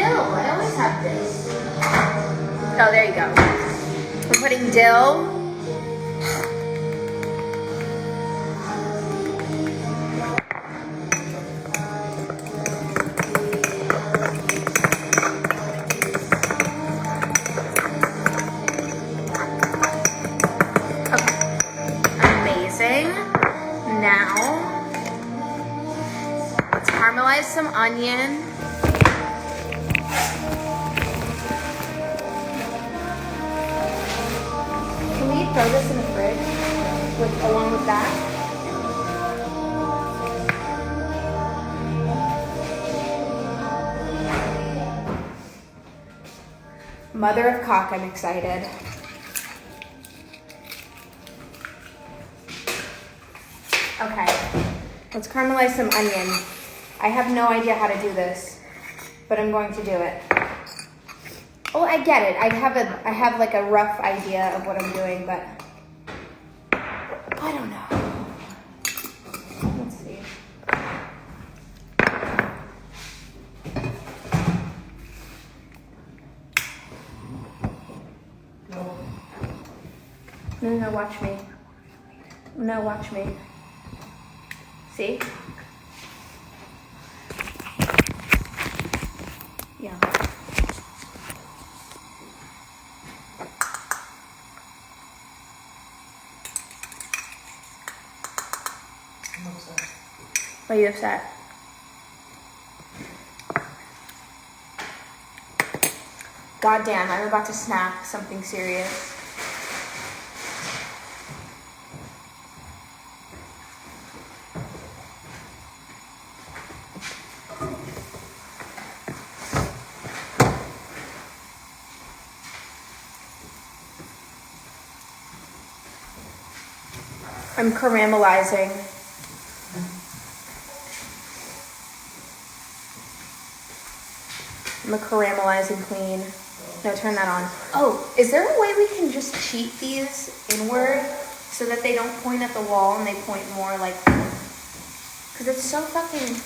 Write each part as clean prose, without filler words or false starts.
dill. I always have this. Oh, there you go. We're putting dill. Now, let's caramelize some onion. Can we throw this in the fridge along with that? Mother of cock, I'm excited. Okay, let's caramelize some onion. I have no idea how to do this, but I'm going to do it. Oh, I get it. I have like a rough idea of what I'm doing, but I don't know. Let's see. No, watch me. No, watch me. See? Yeah. I'm upset. Why are you upset? God damn, I'm about to snap something serious. I'm caramelizing. I'm a caramelizing queen. No, turn that on. Oh, is there a way we can just cheat these inward so that they don't point at the wall and they point more like... Because it's so fucking...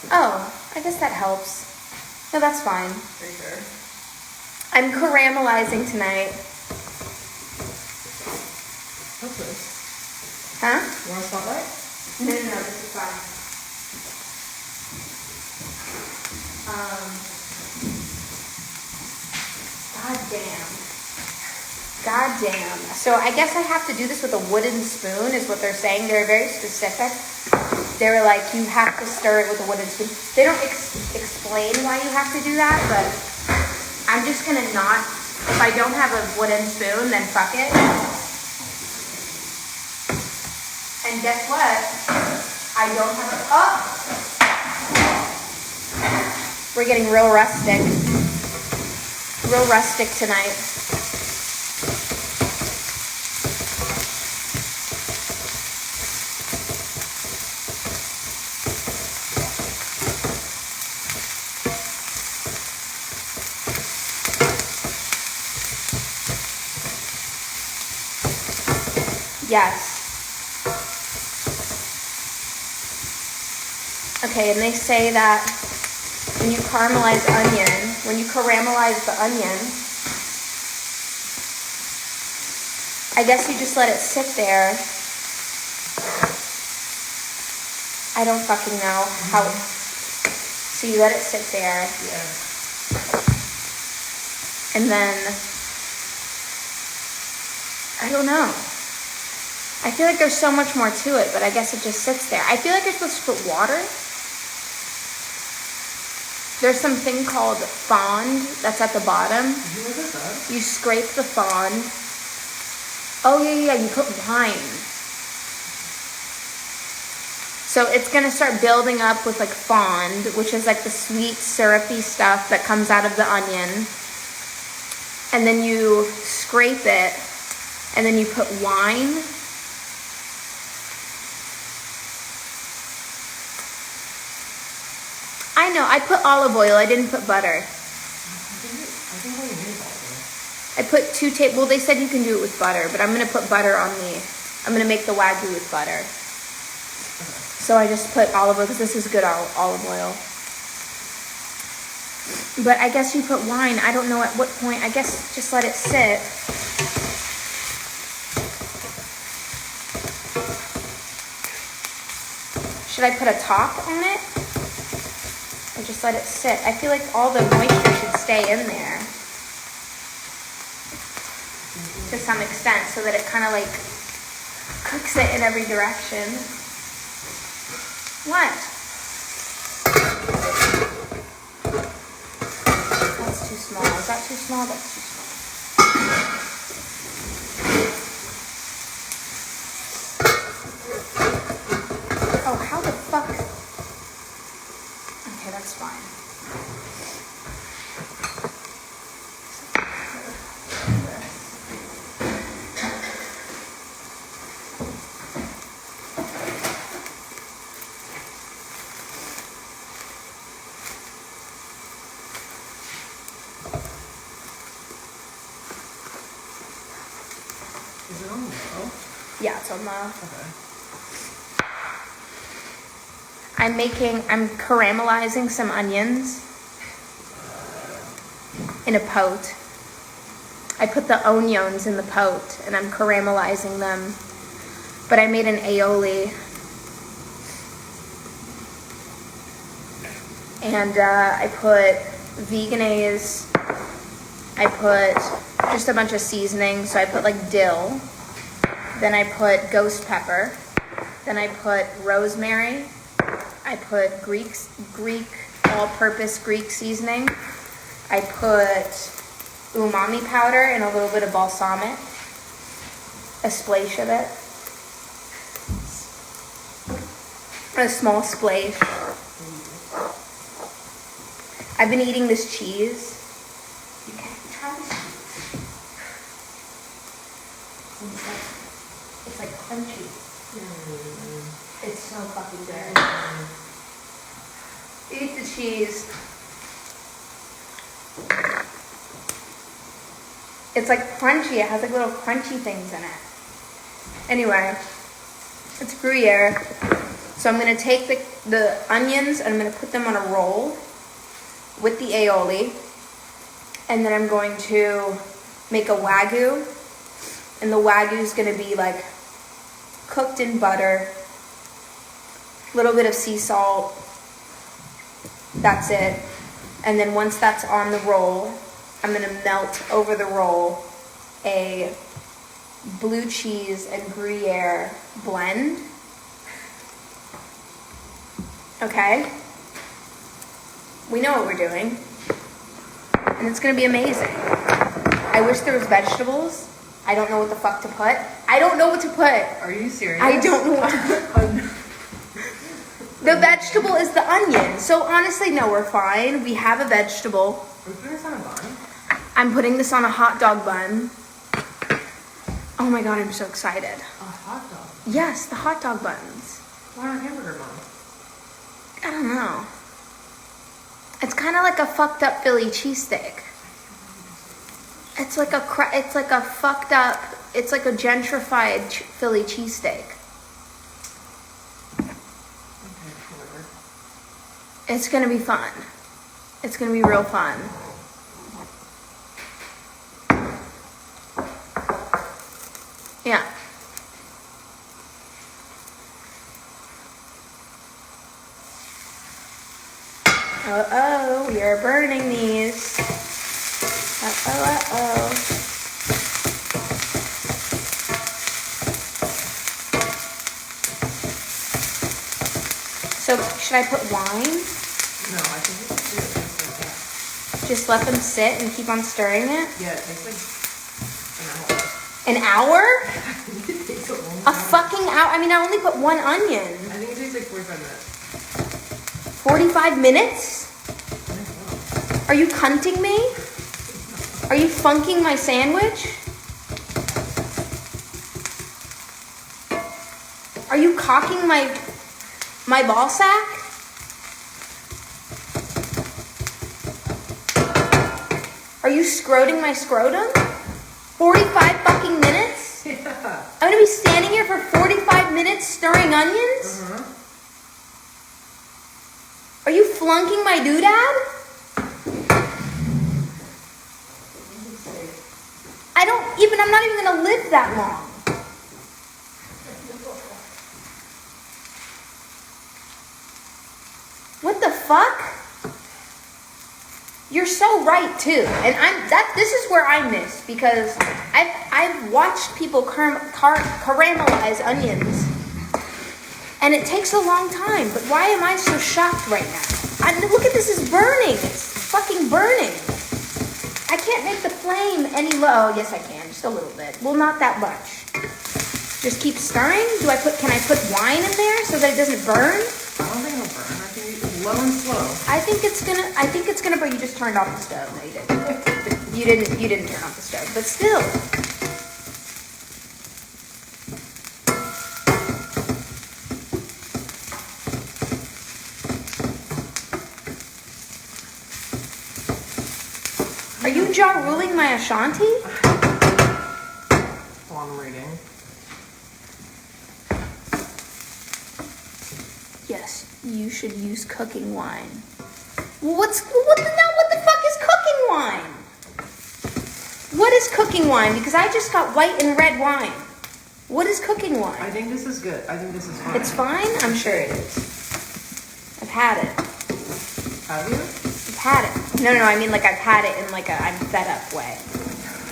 Oh, I guess that helps. No, that's fine. Are you sure? I'm caramelizing tonight. What's this? Huh? You want a spotlight? No, this is fine. God damn. So I guess I have to do this with a wooden spoon is what they're saying. They're very specific. They were like, you have to stir it with a wooden spoon. They don't explain why you have to do that, but I'm just gonna not, if I don't have a wooden spoon, then fuck it. And guess what? I don't have a, oh! We're getting real rustic. Real rustic tonight. Yes. Okay, and they say that when you caramelize onion, when you caramelize the onion, I guess you just let it sit there. I don't fucking know how. So you let it sit there. Yeah. And then, I don't know. I feel like there's so much more to it, but I guess it just sits there. I feel like you're supposed to put water. There's something called fond that's at the bottom. Did you look at that? You scrape the fond. Oh, yeah, you put wine. So it's going to start building up with like fond, which is like the sweet, syrupy stuff that comes out of the onion. And then you scrape it, and then you put wine. I know, I put olive oil, I didn't put butter. I think all you need is olive oil. I put 2 tablespoons, well, they said you can do it with butter, but I'm going to put butter on I'm going to make the Wagyu with butter. So I just put olive oil, because this is good olive oil. But I guess you put wine. I don't know at what point. I guess just let it sit. Should I put a top on it? Or just let it sit? I feel like all the moisture should stay in there. To some extent, so that it kind of like cooks it in every direction. What? That's too small. Is that too small? That's too small. Oh, how the fuck? Okay, that's fine. Is it on the low? Yeah, it's on the... Okay. I'm caramelizing some onions in a pot. I put the onions in the pot and I'm caramelizing them. But I made an aioli. And I put veganaise. I put just a bunch of seasoning. So I put like dill. Then I put ghost pepper. Then I put rosemary. I put Greek all-purpose Greek seasoning. I put umami powder and a little bit of balsamic. A splash of it. A small splash. I've been eating this cheese. You can't try this cheese. It's like crunchy. It's so fucking good. Eat the cheese. It's like crunchy. It has like little crunchy things in it. Anyway, it's Gruyere. So I'm going to take the onions and I'm going to put them on a roll with the aioli. And then I'm going to make a wagyu. And the wagyu is going to be like cooked in butter. A little bit of sea salt. That's it. And then once that's on the roll, I'm going to melt over the roll a blue cheese and Gruyere blend. Okay? We know what we're doing. And it's going to be amazing. I wish there was vegetables. I don't know what the fuck to put. I don't know what to put. Are you serious? I don't know what to put. The vegetable is the onion. So honestly, no, we're fine. We have a vegetable. Are you putting this on a bun? I'm putting this on a hot dog bun. Oh my god, I'm so excited. A hot dog? Yes, the hot dog buns. Why not hamburger bun? I don't know. It's kind of like a fucked up Philly cheesesteak. It's like a fucked up, it's like a gentrified Philly cheesesteak. Okay, whatever. It's gonna be fun. It's gonna be real fun. Yeah. Uh-oh, we are burning these. Uh-oh. So, should I put wine? No, I think you should do it just like that. Just let them sit and keep on stirring it? Yeah, it takes like an hour. An hour? It takes a long A time. fucking hour? I mean, I only put one onion. I think it takes like 45 minutes. 45 minutes? I think so. Are you cunting me? Are you funking my sandwich? Are you cocking my ball sack? Are you scroting my scrotum? 45 fucking minutes? Yeah. I'm gonna be standing here for 45 minutes stirring onions? Uh-huh. Are you flunking my doodad? I'm not even gonna live that long. What the fuck? You're so right too, and this is where I miss, because I've watched people caramelize onions, and it takes a long time. But why am I so shocked right now? Look at this, it's burning. It's fucking burning. I can't make the flame any low. Oh, yes, I can, just a little bit. Well, not that much. Just keep stirring. Can I put wine in there so that it doesn't burn? I don't think it'll burn. I think it's low and slow. I think it's gonna, but you just turned off the stove. No, you didn't. You didn't turn off the stove, but still. Are you Ja Ruling my Ashanti? While I'm reading. Yes, you should use cooking wine. Well, what the fuck is cooking wine? What is cooking wine? Because I just got white and red wine. What is cooking wine? I think this is good. I think this is fine. It's fine? I'm sure it is. I've had it. Have you? I've had it. No, I mean like I've had it in like a I'm fed up way.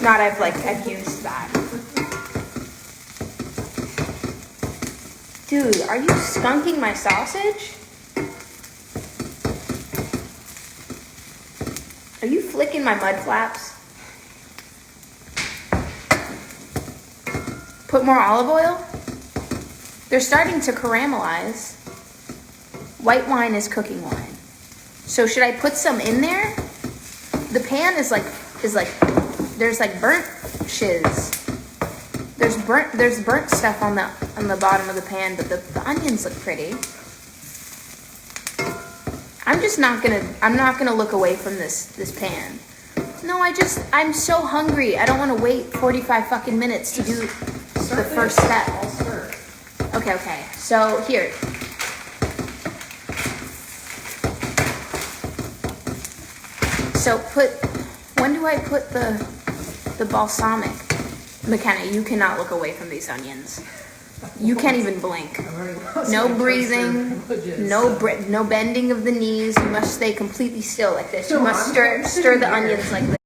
Not I've used that. Dude, are you skunking my sausage? Are you flicking my mud flaps? Put more olive oil? They're starting to caramelize. White wine is cooking wine. So should I put some in there? The pan is like there's like burnt shiz. There's burnt stuff on the bottom of the pan, but the onions look pretty. I'm not gonna look away from this pan. No, I'm so hungry. I don't want to wait 45 fucking minutes to do the first step. I'll stir. Okay. So here. So when do I put the balsamic? McKenna, you cannot look away from these onions. You can't even blink. No breathing, no bending of the knees. You must stay completely still like this. You must stir the onions like this.